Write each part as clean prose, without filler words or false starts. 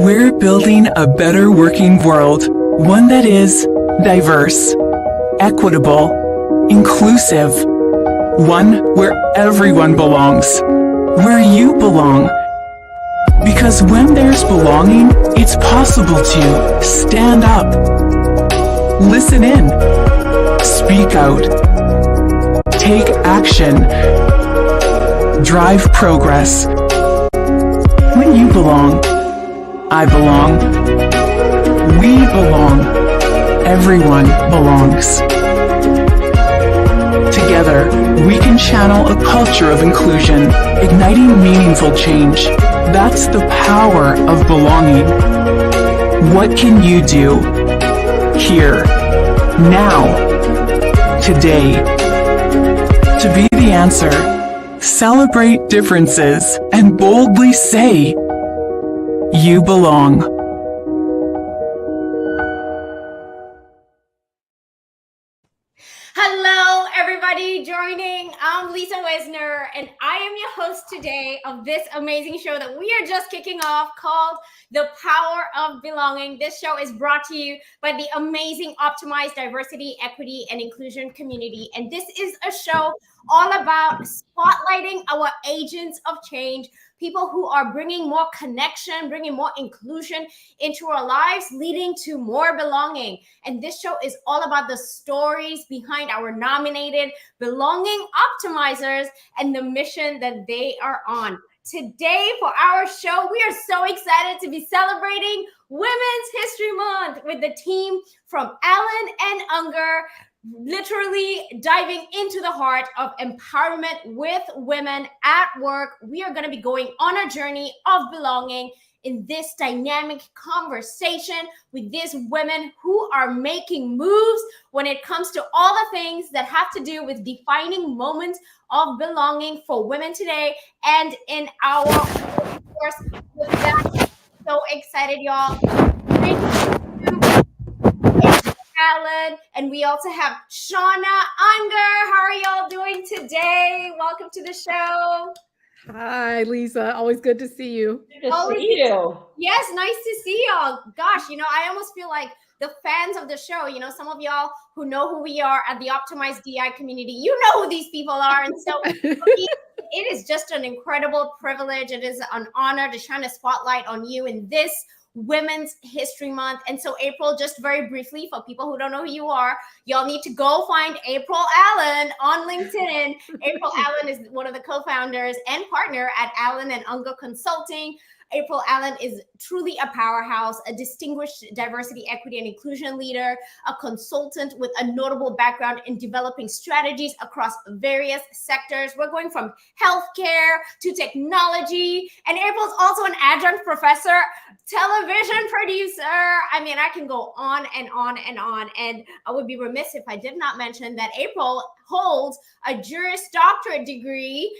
We're building a better working world, one that is diverse, equitable, inclusive, one where everyone belongs, where you belong. Because when there's belonging, it's possible to stand up, listen in, speak out, take action, drive progress. When you belong, I belong, we belong, everyone belongs. Together, we can channel a culture of inclusion, igniting meaningful change. That's the power of belonging. What can you do? Here, now, today. To be the answer, celebrate differences and boldly say, you belong. Hello, everybody joining. I'm Lisa Wisner, and I am your host today of this amazing show that we are just kicking off called The Power of Belonging. This show is brought to you by the amazing Optimized Diversity, Equity, and Inclusion community. And this is a show all about spotlighting our agents of change, people who are bringing more connection, bringing more inclusion into our lives, leading to more belonging. And this show is all about the stories behind our nominated belonging optimizers and the mission that they are on. Today for our show, we are so excited to be celebrating Women's History Month with the team from Allen and Unger, literally diving into the heart of empowerment with women at work. We are going to be going on a journey of belonging in this dynamic conversation with these women who are making moves when it comes to all the things that have to do with defining moments of belonging for women today and in our workforce. With that, so excited, y'all. Thank you, Alan, and we also have Shauna Unger. How are y'all doing today? Welcome to the show. Hi, Lisa. Always good to see you. Good to see you. Yes, nice to see y'all. Gosh, I almost feel like the fans of the show, some of y'all who know who we are at the Optimized DEI community, you know who these people are. And so it is just an incredible privilege. It is an honor to shine a spotlight on you in this Women's History Month. And so April, just very briefly, for people who don't know who you are, y'all need to go find April Allen on LinkedIn. April Allen is one of the co-founders and partner at Allen and Unger Consulting. April Allen is truly a powerhouse, a distinguished diversity, equity, and inclusion leader, a consultant with a notable background in developing strategies across various sectors. We're going from healthcare to technology, and April's also an adjunct professor, television producer. I mean, I can go on and on and on, and I would be remiss if I did not mention that April holds a Juris Doctorate degree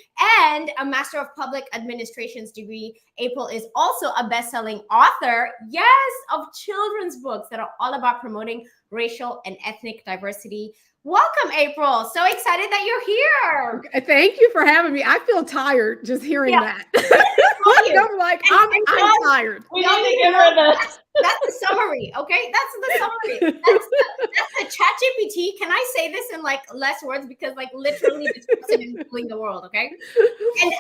and a Master of Public Administration's degree. April is also a best-selling author, yes, of children's books that are all about promoting racial and ethnic diversity. Welcome, April. So excited that you're here. Thank you for having me. I feel tired just hearing that. I'm like, I'm tired. We need to give her the... That's the summary, okay? That's the summary. That's the ChatGPT. Can I say this in less words? Because literally this person is ruling the world, okay?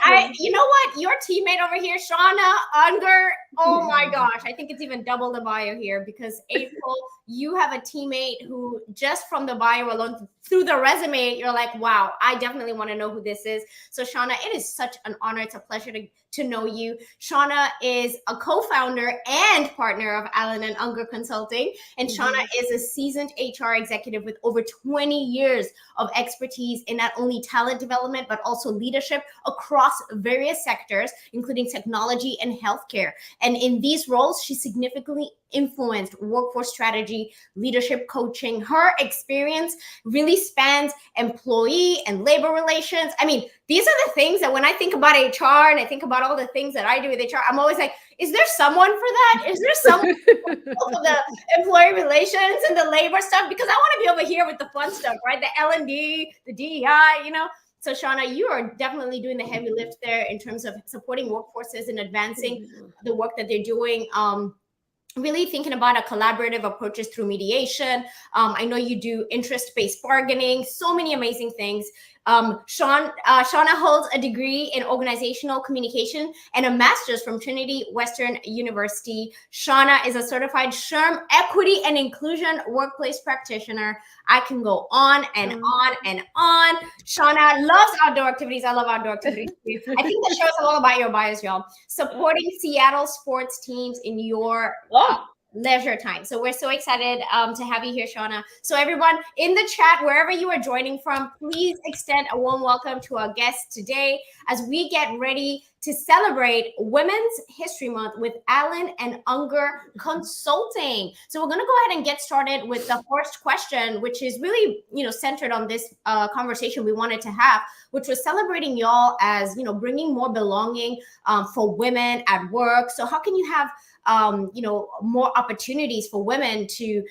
And you know what? Your teammate over here, Shauna Unger, oh my gosh. I think it's even double the bio here because April, you have a teammate who just from the bio alone, through the resume, you're like, wow, I definitely want to know who this is. So Shauna, it is such an honor. It's a pleasure to know you. Shauna is a co-founder and partner of Allen and Unger Consulting. And Shauna is a seasoned HR executive with over 20 years of expertise in not only talent development, but also leadership across various sectors, including technology and healthcare. And in these roles, she significantly influenced workforce strategy, leadership coaching. Her experience really spans employee and labor relations. I mean, these are the things that when I think about HR and I think about all the things that I do with HR, I'm always like, is there someone for that? Is there someone for the employee relations and the labor stuff? Because I want to be over here with the fun stuff, right? The L&D, the DEI, So Shauna, you are definitely doing the heavy lift there in terms of supporting workforces and advancing the work that they're doing. Really thinking about a collaborative approaches through mediation. I know you do interest-based bargaining, so many amazing things. Shauna holds a degree in organizational communication and a master's from Trinity Western University. Shauna is a certified SHRM equity and inclusion workplace practitioner. I can go on and on and on. Shauna loves outdoor activities. I love outdoor activities too. I think that shows a lot about your bios, y'all. Supporting Seattle sports teams in your leisure time. So we're so excited to have you here, Shauna. So everyone in the chat, wherever you are joining from, please extend a warm welcome to our guest today as we get ready to celebrate Women's History Month with Allen and Unger Consulting. So we're going to go ahead and get started with the first question, which is really, centered on this conversation we wanted to have, which was celebrating y'all as, bringing more belonging for women at work. So how can you have more opportunities for women to,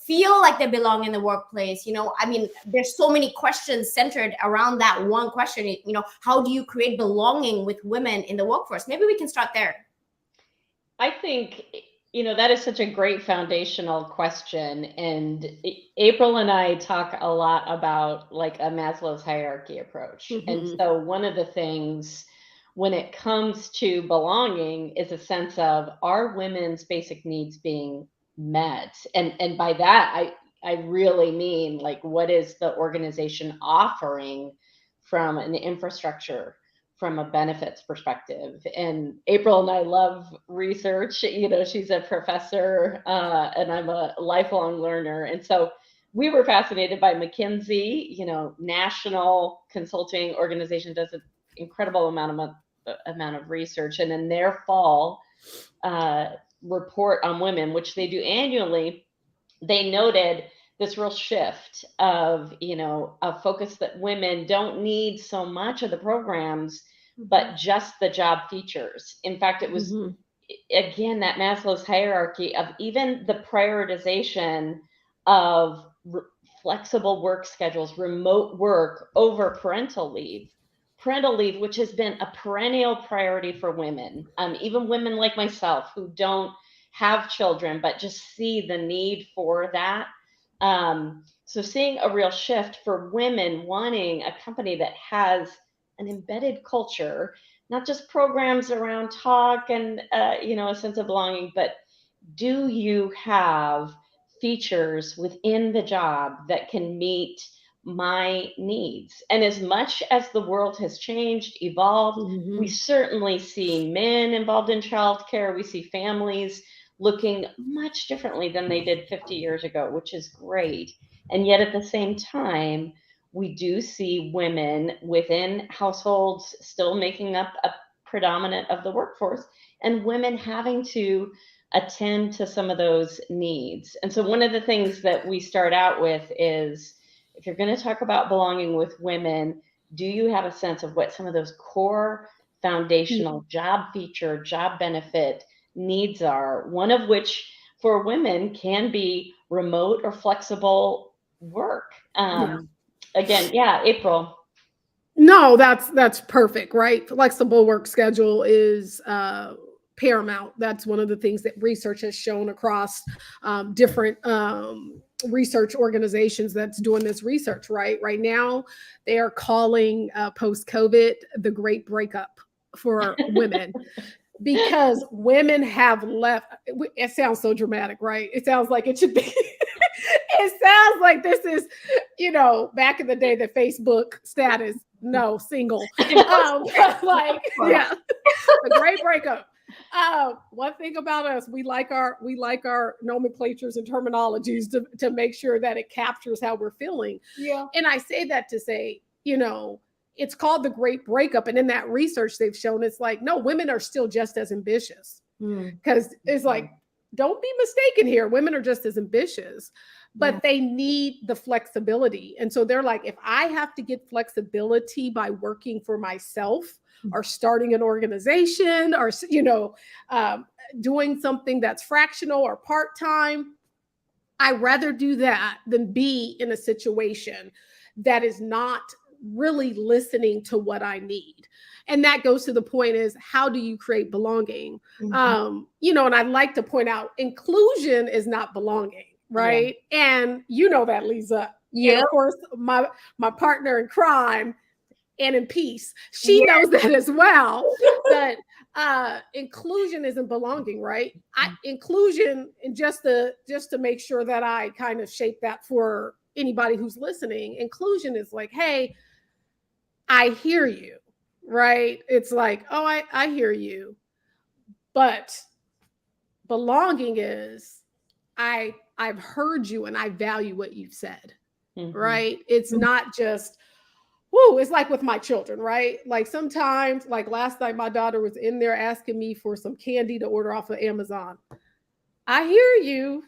feel like they belong in the workplace? There's so many questions centered around that one question. How do you create belonging with women in the workforce? Maybe we can start there. I think, that is such a great foundational question. And April and I talk a lot about like a Maslow's hierarchy approach. And so one of the things when it comes to belonging is a sense of, are women's basic needs being met? And by that, I really mean, like, what is the organization offering from an infrastructure, from a benefits perspective? And April and I love research. She's a professor and I'm a lifelong learner. And so we were fascinated by McKinsey, national consulting organization, does an incredible amount of research. And in their fall report on women, which they do annually, they noted this real shift of, a focus that women don't need so much of the programs, but just the job features. In fact, it was, again, that Maslow's hierarchy of even the prioritization of flexible work schedules, remote work over parental leave, which has been a perennial priority for women, even women like myself who don't have children, but just see the need for that. So seeing a real shift for women wanting a company that has an embedded culture, not just programs around talk and, a sense of belonging, but do you have features within the job that can meet my needs? And as much as the world has changed, evolved, we certainly see men involved in childcare. We see families looking much differently than they did 50 years ago, which is great. And yet at the same time, we do see women within households still making up a predominant of the workforce, and women having to attend to some of those needs. And so one of the things that we start out with is, if you're going to talk about belonging with women, do you have a sense of what some of those core foundational job feature, job benefit needs are? One of which for women can be remote or flexible work. Again, April. No, that's perfect, right? Flexible work schedule is paramount. That's one of the things that research has shown across different research organizations that's doing this research, right? Right now, they are calling post-COVID the great breakup for women. Because women have left. It sounds so dramatic, right? It sounds like it should be. It sounds like this is, back in the day, the Facebook status, no, single. The great breakup. One thing about us, we like our nomenclatures and terminologies to make sure that it captures how we're feeling. Yeah. And I say that to say, it's called the great breakup. And in that research, they've shown it's like, no, women are still just as ambitious. Because it's like, don't be mistaken here. Women are just as ambitious, but they need the flexibility. And so they're like, if I have to get flexibility by working for myself or starting an organization or, doing something that's fractional or part-time, I'd rather do that than be in a situation that is not really listening to what I need. And that goes to the point is, how do you create belonging? You know, and I'd like to point out, inclusion is not belonging, right? Yeah. And you know that, Lisa. Yeah. And of course, my partner in crime and in peace, she knows that as well. That inclusion isn't belonging, right? Inclusion, and just to make sure that I kind of shape that for anybody who's listening, inclusion is like, hey, I hear you. Right? It's like, oh, I hear you. But belonging is, I've heard you and I value what you've said. Right? It's not just, whoo, it's like with my children, right? Like sometimes, like last night, my daughter was in there asking me for some candy to order off of Amazon. I hear you,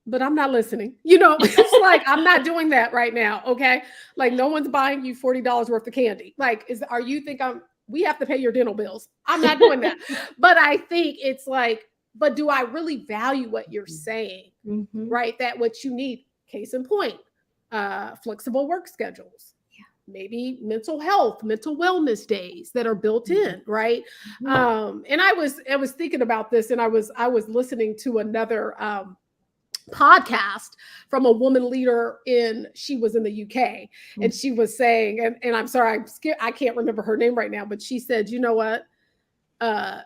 but I'm not listening. You know, it's like, I'm not doing that right now. Okay. Like no one's buying you $40 worth of candy. Like, are you think we have to pay your dental bills? I'm not doing that. But I think it's like, but do I really value what you're saying? Right? That what you need, case in point, flexible work schedules, maybe mental health, mental wellness days that are built in, right? And I was thinking about this, and I was listening to another, podcast from a woman leader she was in the UK, and she was saying, and I'm sorry, I can't remember her name right now, but she said, you know what? And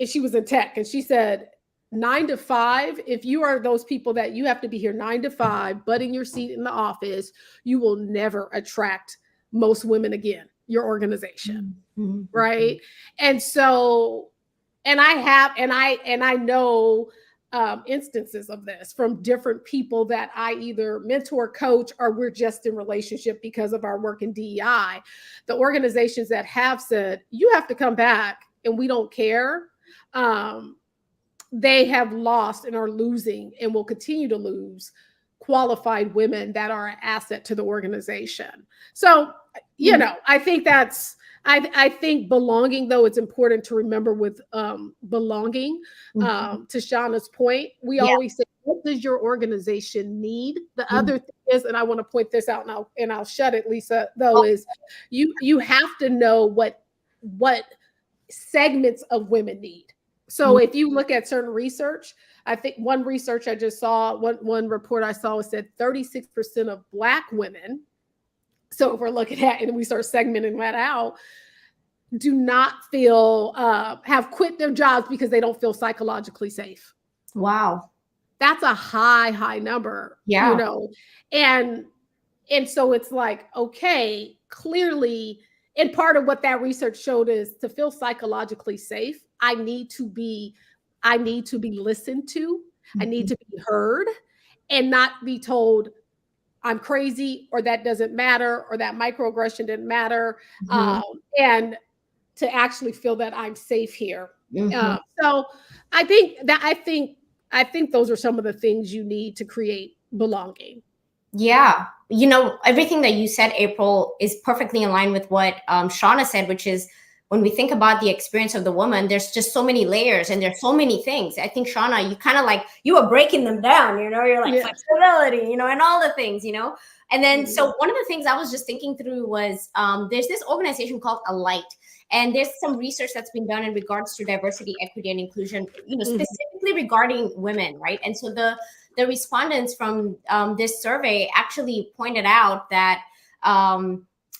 she was in tech, and she said, 9 to 5, if you are those people that you have to be here 9 to 5, butting your seat in the office, you will never attract most women again, your organization. Right? And so, and I know instances of this from different people that I either mentor, coach, or we're just in relationship because of our work in DEI. The organizations that have said, you have to come back and we don't care, they have lost and are losing and will continue to lose qualified women that are an asset to the organization. So, you know, I think I think belonging, though, it's important to remember with belonging, to Shauna's point, we always say, what does your organization need? The other thing is, and I want to point this out and I'll shut it, Lisa, though, is you have to know what segments of women need. So if you look at certain research, I think one research I just saw, one report I saw said 36% of Black women, so if we're looking at, and we start segmenting that out, do not feel, have quit their jobs because they don't feel psychologically safe. Wow. That's a high number, you know? And so it's like, okay, clearly, and part of what that research showed is to feel psychologically safe, I need to be listened to. I need to be heard and not be told I'm crazy, or that doesn't matter, or that microaggression didn't matter. And to actually feel that I'm safe here. So I think those are some of the things you need to create belonging. Yeah. You know, everything that you said, April, is perfectly in line with what Shauna said, which is, when we think about the experience of the woman, there's just so many layers and there's so many things. I think, Shauna, you kind of like, you were breaking them down, you know, you're like flexibility, you know, and all the things, you know. And then, so one of the things I was just thinking through was there's this organization called Alight. And there's some research that's been done in regards to diversity, equity, and inclusion, you know, specifically regarding women, right? And so the respondents from this survey actually pointed out that,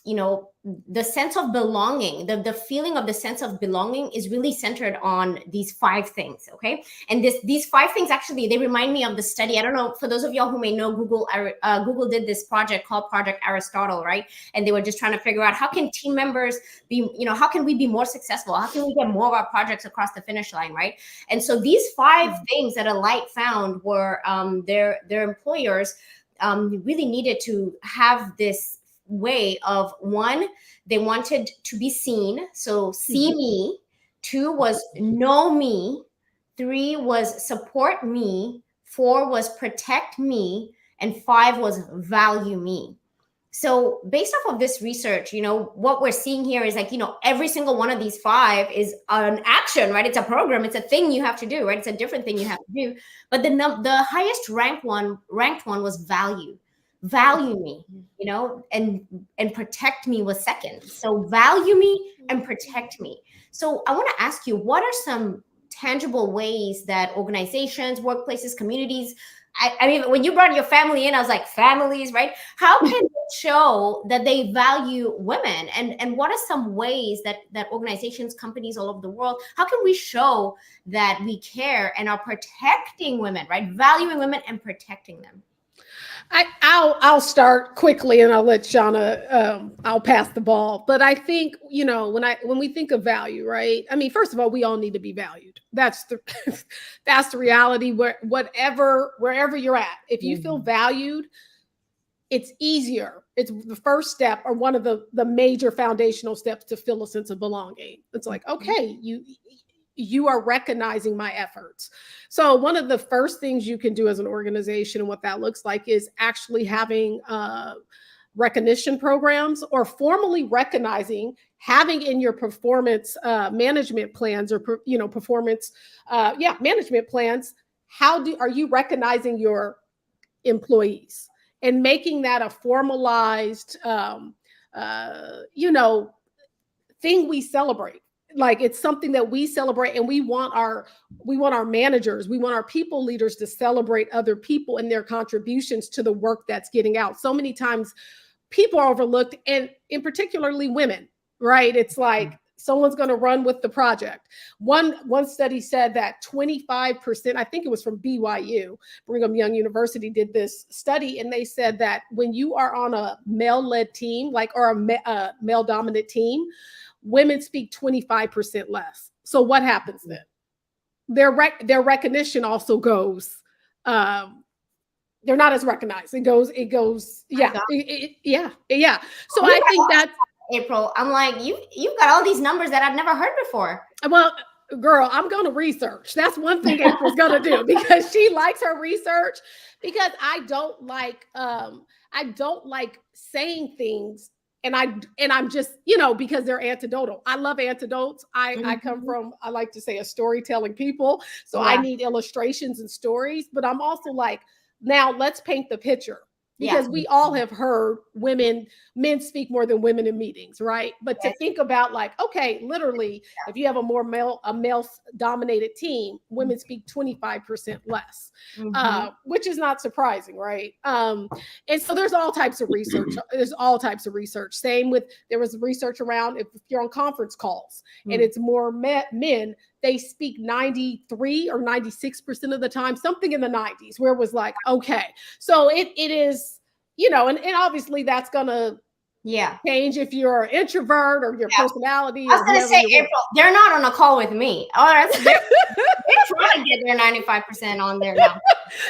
you know, the sense of belonging, the feeling of the sense of belonging is really centered on these 5 things, okay? And these 5 things, actually, they remind me of the study. I don't know, for those of y'all who may know, Google did this project called Project Aristotle, right? And they were just trying to figure out, how can team members be, you know, how can we be more successful? How can we get more of our projects across the finish line, right? And so these 5 things that Alight found were their employers really needed to have this way of, 1, they wanted to be seen, so see me. 2 was know me. 3 was support me. 4 was protect me. And 5 was value me. So based off of this research, you know, what we're seeing here is like, you know, every single one of these 5 is an action, right? It's a program. It's a thing you have to do, right? It's a different thing you have to do. But the highest ranked one was value. value me, and protect me was second. So value me and protect me. So I want to ask you, what are some tangible ways that organizations, workplaces, communities, I mean, when you brought your family in, I was like, families, right? How can they show that they value women? And what are some ways that organizations, companies all over the world, how can we show that we care and are protecting women, right? Valuing women and protecting them. I'll start quickly and I'll let Shauna, I'll pass the ball. But I think, when we think of value, right? I mean, first of all, we all need to be valued. That's the that's the reality. Wherever you're at, if you feel valued, it's easier. It's the first step, or one of the major foundational steps, to feel a sense of belonging. It's like, okay, you are recognizing my efforts. So one of the first things you can do as an organization, and what that looks like, is actually having recognition programs, or formally recognizing, having in your performance management plans, or performance management plans, are you recognizing your employees, and making that a formalized thing we celebrate. Like, it's something that we celebrate, and we want our managers, we want our people leaders to celebrate other people and their contributions to the work that's getting out. So many times people are overlooked, and in particularly women, right? It's like, someone's going to run with the project. One study said that 25%, I think it was from BYU, Brigham Young University, did this study, and they said that when you are on a male-led team, or a male-dominant team, women speak 25% less. So what happens then? Their recognition also goes. They're not as recognized. It goes. Yeah. So I think that's, April, I'm like, you've got all these numbers that I've never heard before. Well, girl, I'm going to research. That's one thing April's going to do, because she likes her research. Because I don't like saying things, and I'm just, because they're anecdotal. I love anecdotes. I come from, I like to say, a storytelling people. So I need illustrations and stories, but I'm also like, now let's paint the picture. Because we all have heard men speak more than women in meetings, right? But to think about, like, okay, literally, if you have a male dominated team, women speak 25% less, which is not surprising, right? And so there's all types of research. Same with, there was research around, if you're on conference calls and it's more men, they speak 93 or 96% of the time, something in the 90s, where it was like, okay, so it is, and obviously that's gonna change if you're an introvert or your personality. I was gonna say, April, they're not on a call with me. They're trying to get their 95% on there now.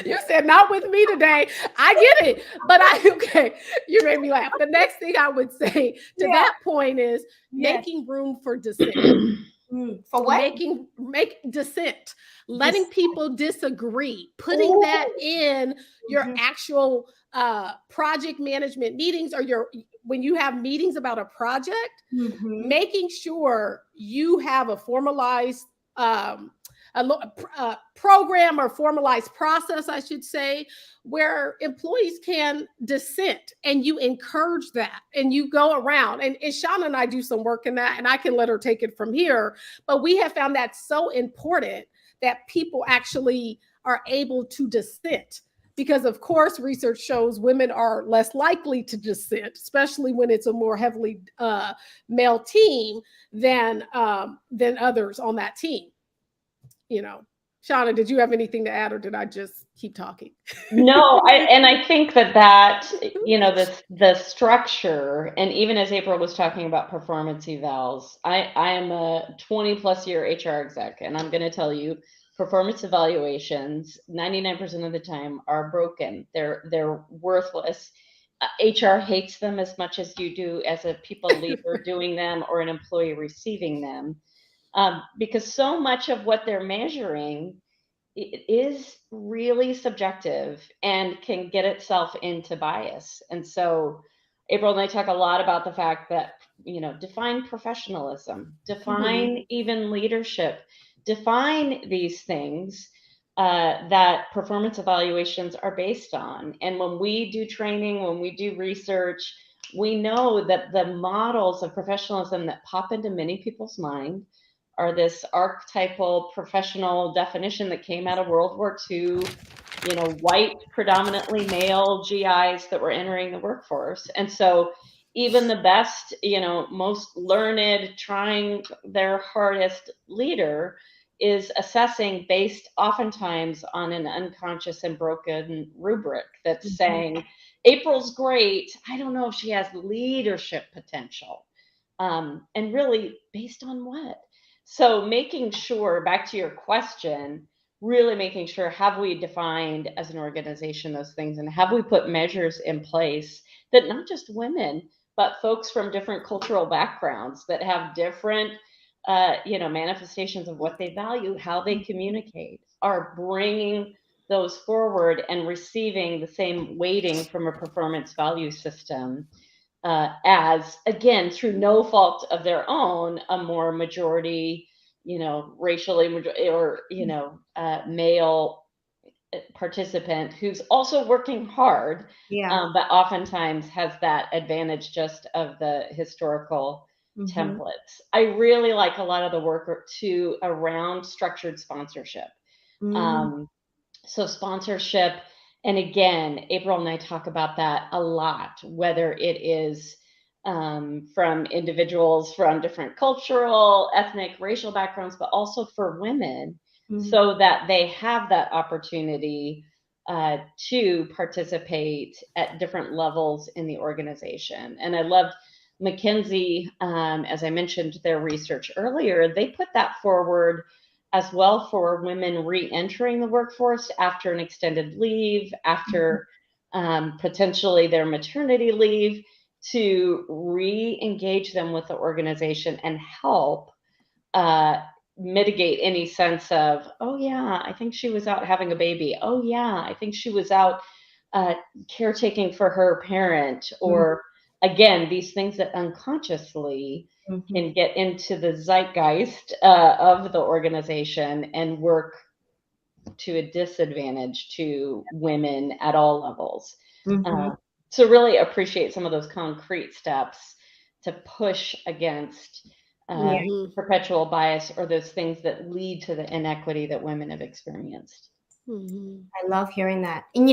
You said not with me today. I get it, but you made me laugh. The next thing I would say to that point is making room for dissent. For what? Make dissent, letting people disagree, putting that in your actual project management meetings, or when you have meetings about a project, making sure you have a formalized program, or formalized process, I should say, where employees can dissent, and you encourage that, and you go around. And Shauna and I do some work in that, and I can let her take it from here. But we have found that so important, that people actually are able to dissent. Because, of course, research shows women are less likely to dissent, especially when it's a more heavily male team than others on that team. Shauna, did you have anything to add, or did I just keep talking? No, I think that the structure, and even as April was talking about performance evals, I am a 20+ year HR exec, and I'm going to tell you, performance evaluations 99% of the time are broken. They're worthless. HR hates them as much as you do as a people leader doing them, or an employee receiving them. Because so much of what they're measuring is really subjective and can get itself into bias. And so April and I talk a lot about the fact that, define professionalism, define even leadership, define these things, that performance evaluations are based on. And when we do training, when we do research, we know that the models of professionalism that pop into many people's mind are this archetypal professional definition that came out of World War II, white, predominantly male GIs that were entering the workforce. And so even the best, most learned, trying their hardest leader is assessing based oftentimes on an unconscious and broken rubric that's saying, April's great. I don't know if she has leadership potential. And really, based on what? So making sure, back to your question, really making sure, have we defined as an organization those things, and have we put measures in place that not just women, but folks from different cultural backgrounds that have different manifestations of what they value, how they communicate, are bringing those forward and receiving the same weighting from a performance value system as, again, through no fault of their own, a more majority, racially or, male participant who's also working hard, but oftentimes has that advantage just of the historical templates. I really like a lot of the work too around structured sponsorship. So sponsorship, and again, April and I talk about that a lot, whether it is from individuals from different cultural, ethnic, racial backgrounds, but also for women, so that they have that opportunity to participate at different levels in the organization. And I loved McKinsey, as I mentioned their research earlier, they put that forward as well for women re-entering the workforce after an extended leave, after potentially their maternity leave, to re-engage them with the organization and help mitigate any sense of, oh yeah, I think she was out having a baby. Oh yeah, I think she was out caretaking for her parent, or again, these things that unconsciously can get into the zeitgeist of the organization and work to a disadvantage to women at all levels. So really appreciate some of those concrete steps to push against perpetual bias, or those things that lead to the inequity that women have experienced. I love hearing that. And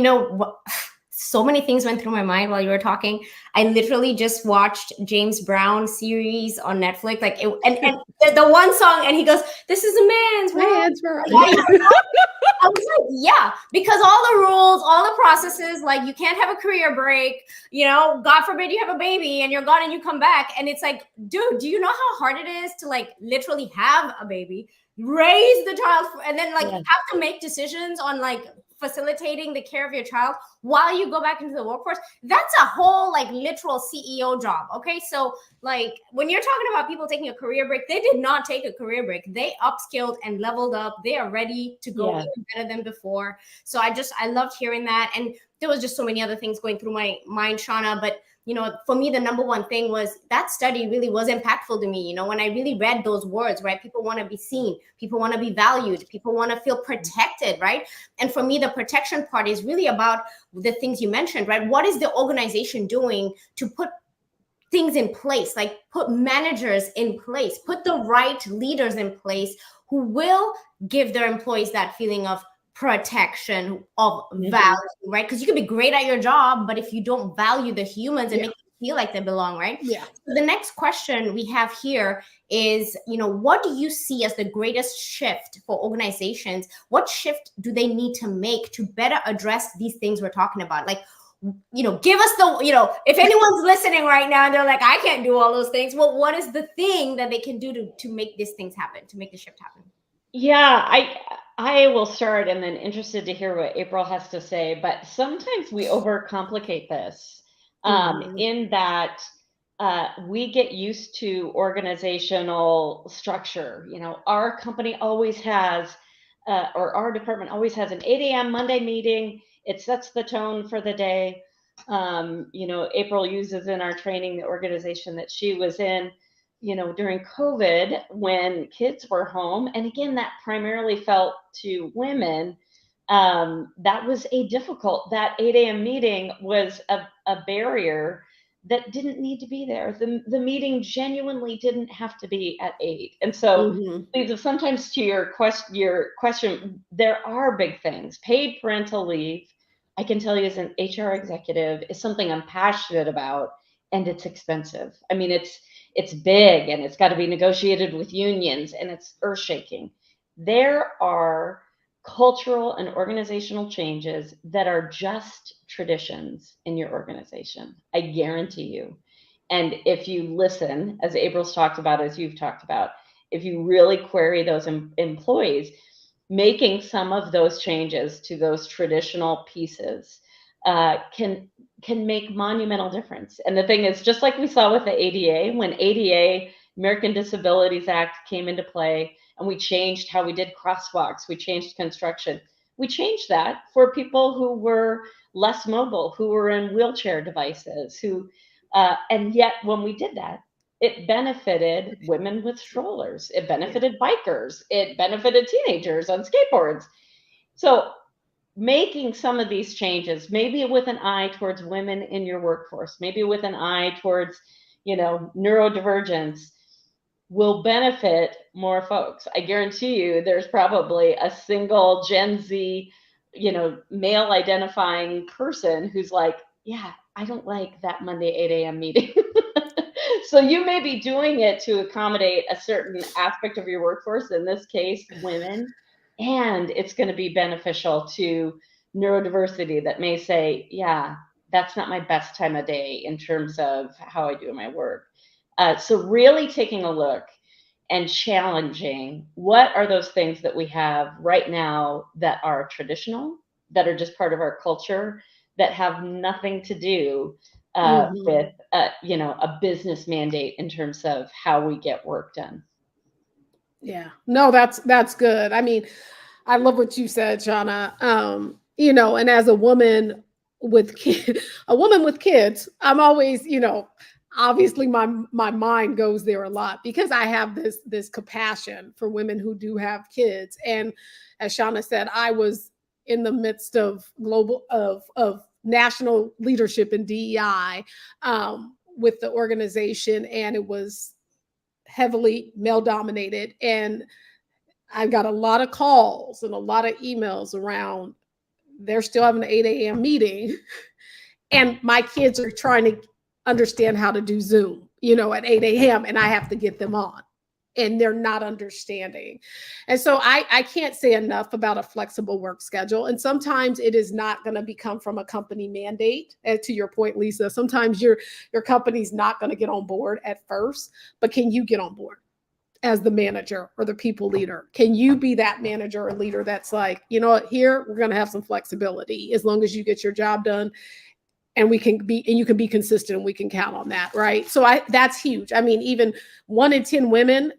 so many things went through my mind while you were talking. I literally just watched James Brown series on Netflix, and the one song, and he goes, "This is a man's world." I was like, yeah, because all the rules, all the processes, like you can't have a career break, God forbid you have a baby and you're gone and you come back. And it's like, dude, do you know how hard it is to literally have a baby, raise the child, and then have to make decisions on facilitating the care of your child while you go back into the workforce? That's a whole literal CEO job. Okay. So when you're talking about people taking a career break, they did not take a career break. They upskilled and leveled up. They are ready to go even better than before. So I loved hearing that. And there was just so many other things going through my mind, Shauna, but for me, the number one thing was that study really was impactful to me. When I really read those words, right? People want to be seen. People want to be valued. People want to feel protected, right? And for me, the protection part is really about the things you mentioned, right? What is the organization doing to put things in place, put managers in place, put the right leaders in place who will give their employees that feeling of protection, of value, right? Because you can be great at your job, but if you don't value the humans and make them feel like they belong, right? So the next question we have here is, what do you see as the greatest shift for organizations? What shift do they need to make to better address these things we're talking about? Give us if anyone's listening right now and they're like, I can't do all those things. Well, what is the thing that they can do to make these things happen, to make the shift happen? Yeah, I will start, and then interested to hear what April has to say. But sometimes we overcomplicate this in that we get used to organizational structure. Our company always has, or our department always has an 8 a.m. Monday meeting. It sets the tone for the day. April uses in our training the organization that she was in, during COVID when kids were home. And again, that primarily felt to women, that was that 8 a.m. meeting was a barrier that didn't need to be there. The meeting genuinely didn't have to be at 8. And so, Lisa, sometimes to your question, there are big things. Paid parental leave, I can tell you as an HR executive, is something I'm passionate about, and it's expensive. I mean, it's big, and it's got to be negotiated with unions, and it's earth-shaking. There are cultural and organizational changes that are just traditions in your organization. I guarantee you. And if you listen, as April's talked about, as you've talked about, if you really query those employees, making some of those changes to those traditional pieces can make monumental difference. And the thing is, just like we saw with the ADA, when ADA, American Disabilities Act, came into play, and we changed how we did crosswalks, we changed construction. We changed that for people who were less mobile, who were in wheelchair devices, and yet when we did that, it benefited women with strollers, it benefited bikers, it benefited teenagers on skateboards. So making some of these changes, maybe with an eye towards women in your workforce, maybe with an eye towards, neurodivergence, will benefit more folks. I guarantee you there's probably a single Gen Z, male identifying person who's like, yeah, I don't like that Monday 8 a.m. meeting. So you may be doing it to accommodate a certain aspect of your workforce, in this case, women, and it's going to be beneficial to neurodiversity that may say, yeah, that's not my best time of day in terms of how I do my work. So really taking a look and challenging what are those things that we have right now that are traditional, that are just part of our culture, that have nothing to do with a business mandate in terms of how we get work done. Yeah, no, that's good. I mean, I love what you said, Shauna. And as a woman with kids, I'm always, obviously my mind goes there a lot because I have this compassion for women who do have kids. And as Shauna said, I was in the midst of national leadership in DEI with the organization, and it was heavily male dominated. And I got a lot of calls and a lot of emails around they're still having an 8 a.m. meeting and my kids are trying to understand how to do Zoom, at 8 a.m. and I have to get them on and they're not understanding. And so I can't say enough about a flexible work schedule. And sometimes it is not going to become from a company mandate. And to your point, Lisa, sometimes your company's not going to get on board at first, but can you get on board as the manager or the people leader? Can you be that manager or leader that's like, here, we're going to have some flexibility as long as you get your job done. And you can be consistent and we can count on that. Right. So that's huge. I mean, even 1 in 10 women,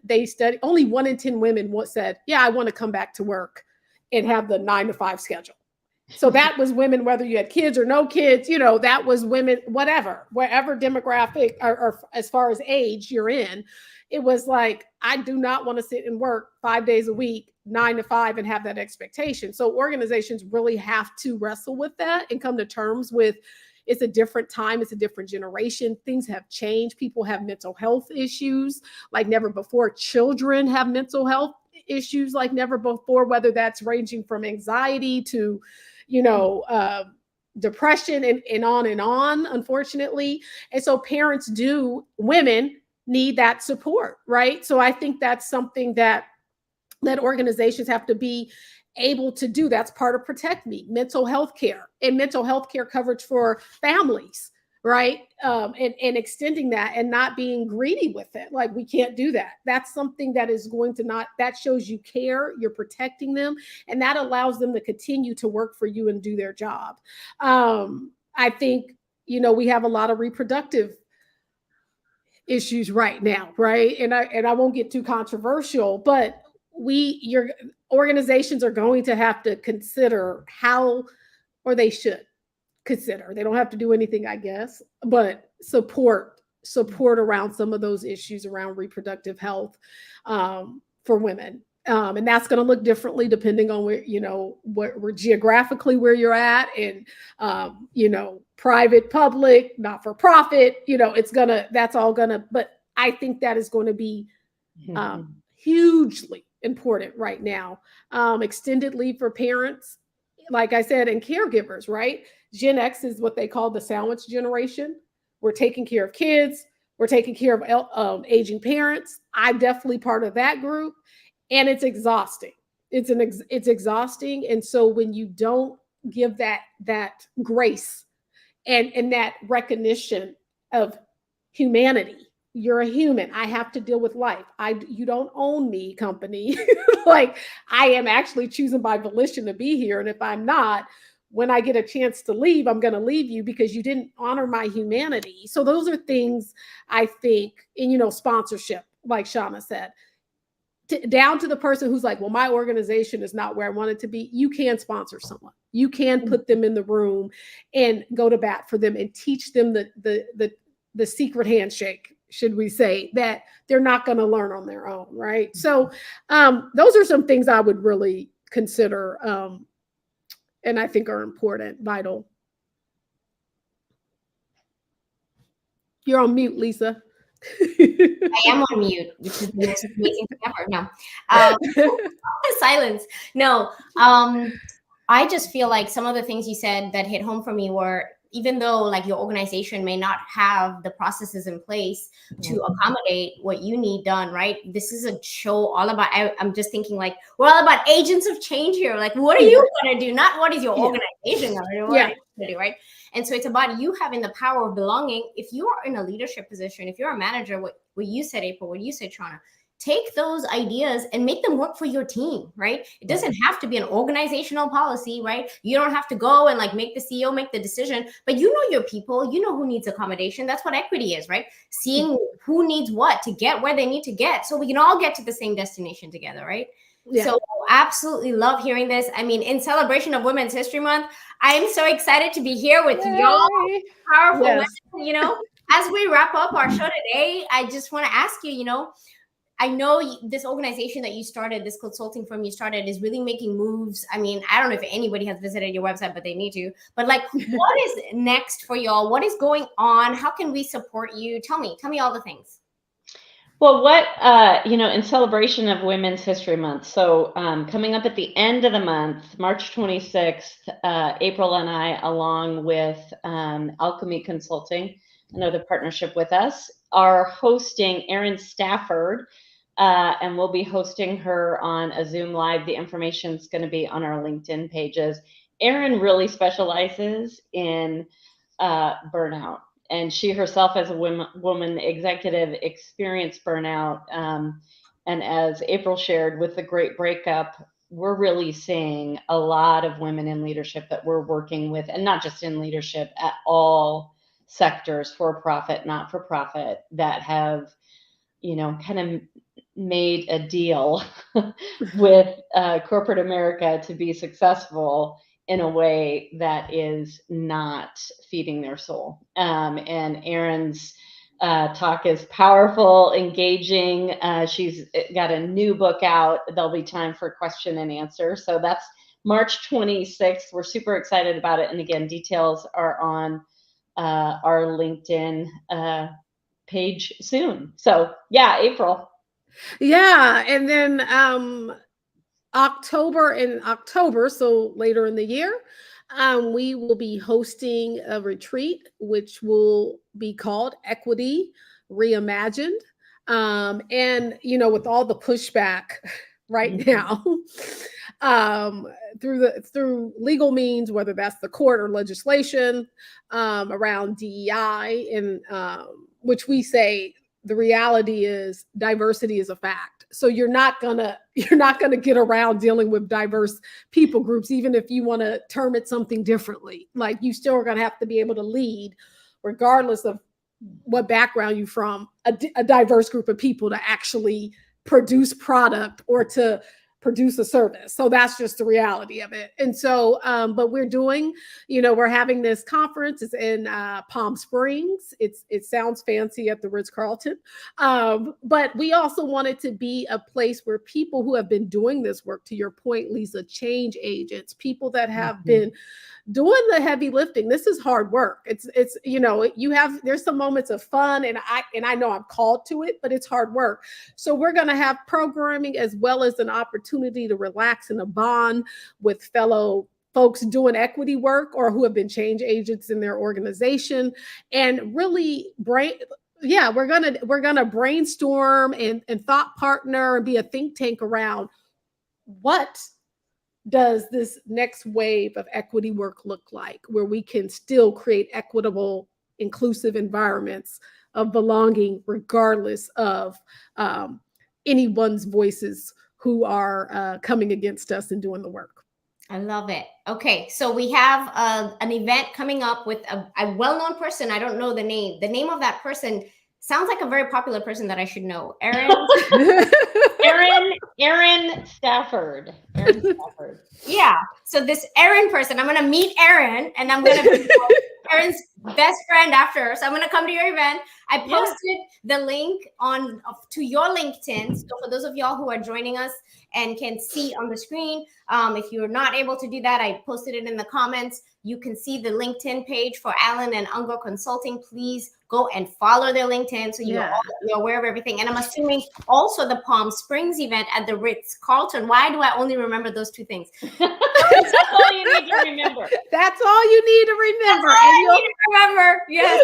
only 1 in 10 women said, yeah, I want to come back to work and have the 9 to 5 schedule. So that was women, whether you had kids or no kids, that was women, wherever demographic or as far as age you're in, it was like, I do not want to sit and work 5 days a week, 9 to 5 and have that expectation. So organizations really have to wrestle with that and come to terms with, it's a different time. It's a different generation. Things have changed. People have mental health issues like never before. Children have mental health issues like never before, whether that's ranging from anxiety to, depression and on, unfortunately. And so women need that support, right? So I think that's something that organizations have to be able to do. That's part of Protect Me, mental health care and mental health care coverage for families, right? And extending that and not being greedy with it. Like, we can't do that. That's something that is that shows you care, you're protecting them, and that allows them to continue to work for you and do their job. I think, we have a lot of reproductive issues right now, right? And I won't get too controversial, but your organizations are going to have to consider they should consider. They don't have to do anything, I guess, but support around some of those issues around reproductive health for women. And that's going to look differently depending on where, you know, where geographically where you're at, and, you know, private, public, not for profit, you know, that's all gonna, but I think that is going to be hugely important right now. Extended leave for parents, like I said, and caregivers, right? Gen X is what they call the sandwich generation. We're taking care of kids. We're taking care of aging parents. I'm definitely part of that group, and it's exhausting. It's exhausting, and so when you don't give that grace and that recognition of humanity, you're a human. I have to deal with life. You don't own me, company. Like, I am actually choosing by volition to be here, and if I'm not, when I get a chance to leave, I'm going to leave you because you didn't honor my humanity. So those are things I think, and, you know, sponsorship, like Shauna said, down to the person who's like, well, my organization is not where I want it to be. You can sponsor someone. You can put them in the room and go to bat for them and teach them the secret handshake, should we say, that they're not going to learn on their own, right? So those are some things I would really consider, and I think are important, vital. You're on mute, Lisa. I am on mute, which is the most amazing thing ever. No, silence. No, I just feel like some of the things you said that hit home for me were, even though like your organization may not have the processes in place to accommodate what you need done, right? This is a show all about, I'm just thinking like, we're all about agents of change here. Like, what are you going to do? Not what is your organization going to do, what are you going to do, right? And so it's about you having the power of belonging. If you are in a leadership position, if you're a manager, what you said, April, what you said, Shauna, take those ideas and make them work for your team, right? It doesn't have to be an organizational policy, right? You don't have to go and like make the CEO make the decision, but you know your people, you know who needs accommodation. That's what equity is, right? Seeing who needs what to get where they need to get so we can all get to the same destination together, right? Yeah. So absolutely love hearing this. I mean, in celebration of Women's History Month, I am so excited to be here with y'all, powerful women. You know, as we wrap up our show today, I just want to ask you, you know, I know this organization that you started, this consulting firm you started, is really making moves. I mean, I don't know if anybody has visited your website, but they need to. But like, what is next for y'all? What is going on? How can we support you? Tell me all the things. Well, you know, in celebration of Women's History Month, so coming up at the end of the month, March 26th, April and I, along with Alchemy Consulting, another partnership with us, are hosting Erin Stafford, and we'll be hosting her on a Zoom Live. The information is going to be on our LinkedIn pages. Erin really specializes in burnout, and she herself, as a woman executive, experienced burnout. And as April shared, with the Great Breakup, we're really seeing a lot of women in leadership that we're working with, and not just in leadership, at all sectors, for profit, not for profit, that have, you know, kind of made a deal with corporate America to be successful in a way that is not feeding their soul. And Erin's talk is powerful, engaging. She's got a new book out. There'll be time for question and answer. So that's March 26th. We're super excited about it. And again, details are on our LinkedIn page soon. So yeah, April. Yeah, and then October, so later in the year, we will be hosting a retreat, which will be called Equity Reimagined. And, you know, with all the pushback right now, through legal means, whether that's the court or legislation, around DEI, and which we say the reality is diversity is a fact. So you're not gonna get around dealing with diverse people groups, even if you want to term it something differently. Like, you still are gonna have to be able to lead, regardless of what background you're from, a diverse group of people to actually produce product or to produce a service. So that's just the reality of it. And so, but we're doing, we're having this conference. It's in Palm Springs. It sounds fancy at the Ritz-Carlton. But we also want it to be a place where people who have been doing this work, to your point, Lisa, change agents, people that have been doing the heavy lifting. This is hard work. It's there's some moments of fun, and I know I'm called to it, but it's hard work. So we're going to have programming as well as an opportunity to relax in a bond with fellow folks doing equity work or who have been change agents in their organization, and really we're gonna brainstorm and thought partner and be a think tank around what does this next wave of equity work look like, where we can still create equitable, inclusive environments of belonging, regardless of anyone's voices who are coming against us and doing the work. I love it. Okay, so we have an event coming up with a well-known person. I don't know the name. The name of that person sounds like a very popular person that I should know. Aaron Stafford. Yeah. So this Aaron person, I'm going to meet Aaron, and I'm going to be Aaron's best friend after. So I'm going to come to your event. I posted the link to your LinkedIn. So for those of y'all who are joining us and can see on the screen, if you're not able to do that, I posted it in the comments. You can see the LinkedIn page for Alan and Unger Consulting. Please go and follow their LinkedIn so you're aware of everything. And I'm assuming also the Palm Springs event at the Ritz-Carlton. Why do I only remember those two things? That's all you need to remember. That's all you need to remember. Yes.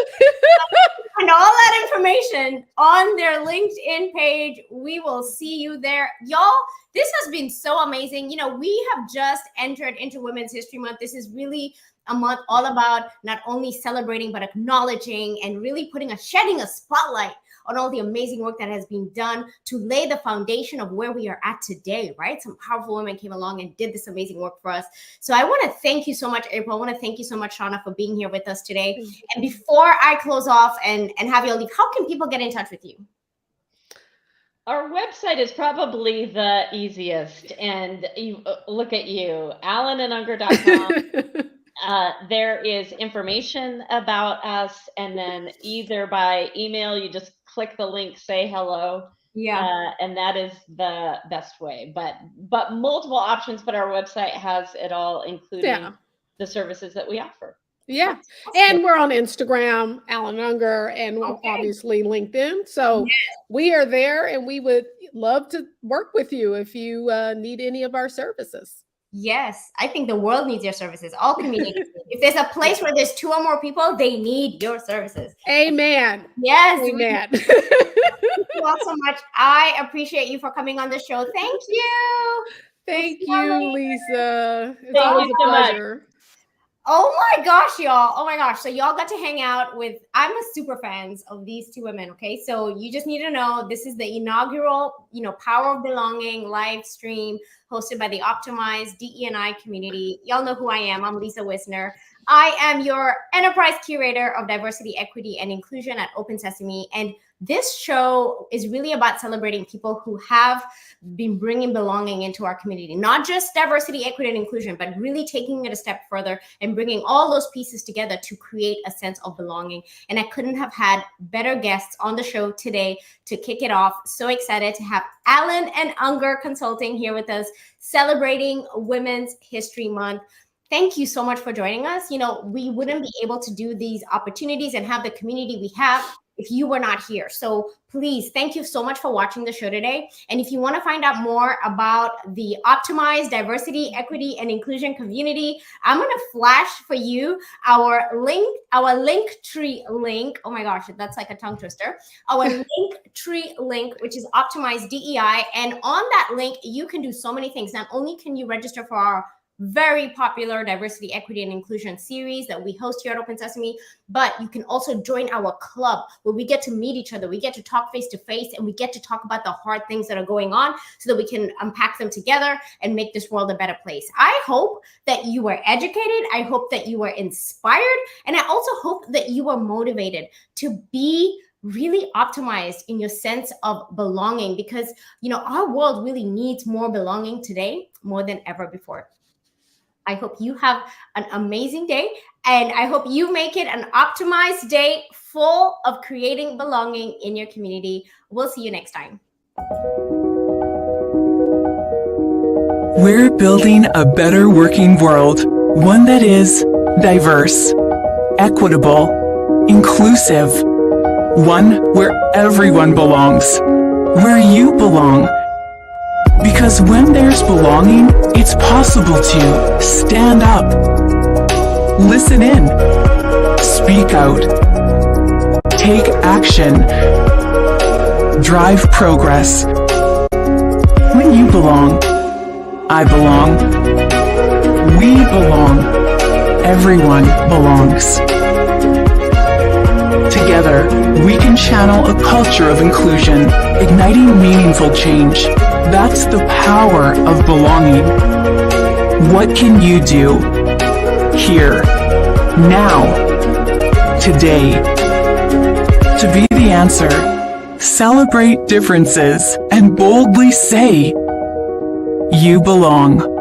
And all that information on their LinkedIn page. We will see you there. Y'all, this has been so amazing. We have just entered into Women's History Month. This is really a month all about not only celebrating, but acknowledging and really shedding a spotlight on all the amazing work that has been done to lay the foundation of where we are at today, right? Some powerful women came along and did this amazing work for us. So I want to thank you so much, April. I want to thank you so much, Shauna, for being here with us today. And before I close off and have you all leave, how can people get in touch with you? Our website is probably the easiest. And you look at you, alanandunger.com. There is information about us, and then either by email, you just click the link, say hello. And that is the best way, but multiple options, but our website has it all, including the services that we offer. Yeah. And we're on Instagram, Alan Unger, and obviously LinkedIn. So we are there, and we would love to work with you if you need any of our services. Yes, I think the world needs your services. All communities. If there's a place where there's 2 or more people, they need your services. Amen. Yes. Amen. Thank you all so much. I appreciate you for coming on the show. Thank you. Thank you, Lisa. It's always a pleasure. Oh my gosh, y'all. Oh my gosh. So y'all got to hang out with, I'm a super fans of these 2 women. Okay. So you just need to know this is the inaugural, Power of Belonging live stream hosted by the Optimized DE&I community. Y'all know who I am. I'm Lisa Wisner. I am your enterprise curator of diversity, equity, and inclusion at Open Sesame. And this show is really about celebrating people who have been bringing belonging into our community, not just diversity, equity, and inclusion, but really taking it a step further and bringing all those pieces together to create a sense of belonging. And I couldn't have had better guests on the show today to kick it off. So excited to have Alan and Unger Consulting here with us, celebrating Women's History Month. Thank you so much for joining us. We wouldn't be able to do these opportunities and have the community we have if you were not here. So please, thank you so much for watching the show today. And if you want to find out more about the Optimized Diversity, Equity, and Inclusion community, I'm going to flash for you our Linktree link. Oh my gosh, that's like a tongue twister. Our Linktree link, which is Optimized DEI. And on that link, you can do so many things. Not only can you register for our very popular diversity, equity, and inclusion series that we host here at Open Sesame, but you can also join our club where we get to meet each other. We get to talk face to face, and we get to talk about the hard things that are going on so that we can unpack them together and make this world a better place. I hope that you were educated. I hope that you were inspired. And I also hope that you were motivated to be really optimized in your sense of belonging, because our world really needs more belonging today more than ever before. I hope you have an amazing day, and I hope you make it an optimized day full of creating belonging in your community. We'll see you next time. We're building a better working world, one that is diverse, equitable, inclusive, one where everyone belongs, where you belong. Because when there's belonging, it's possible to stand up, listen in, speak out, take action, drive progress. When you belong, I belong, we belong, everyone belongs. Together, we can channel a culture of inclusion, igniting meaningful change. That's the power of belonging. What can you do? Here, now, today. To be the answer, celebrate differences and boldly say, you belong.